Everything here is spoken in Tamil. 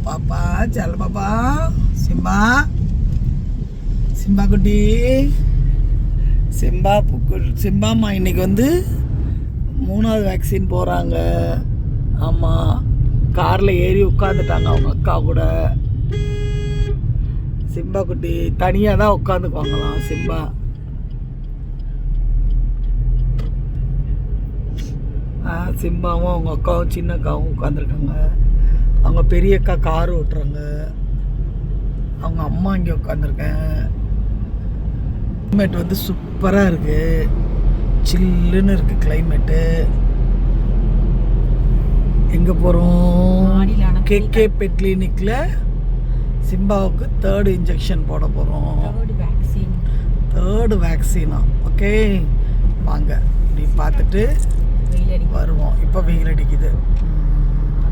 பாப்பா செல்ல பாப்பா சிம்பா சிம்பா குட்டி சிம்பாம்மா இன்னைக்கு வந்து 3வது வேக்சின் போகிறாங்க. ஆமாம், காரில் ஏறி உட்காந்துட்டாங்க அவங்க அக்கா கூட. சிம்பா குட்டி தனியாக தான் உட்காந்துக்குவாங்களாம். சிம்பா சிம்பாவும் அவங்க அக்காவும் சின்ன அக்காவும் உட்காந்துருக்காங்க. அவங்க பெரிய அக்கா கார் ஓட்டுறாங்க. அவங்க அம்மா இங்கே உட்காந்துருக்கேன். கிளைமேட் வந்து சூப்பராக இருக்குது, சில்லுன்னு இருக்குது கிளைமேட்டு. எங்கே போகிறோம்? கேகே பெட் கிளினிக்கில் சிம்பாவுக்கு 3rd இன்ஜெக்ஷன் போட போகிறோம். 3rd வேக்சினா. ஓகே, வாங்க இப்படி பார்த்துட்டு வருவோம். இப்போ வெயில் அடிக்குது.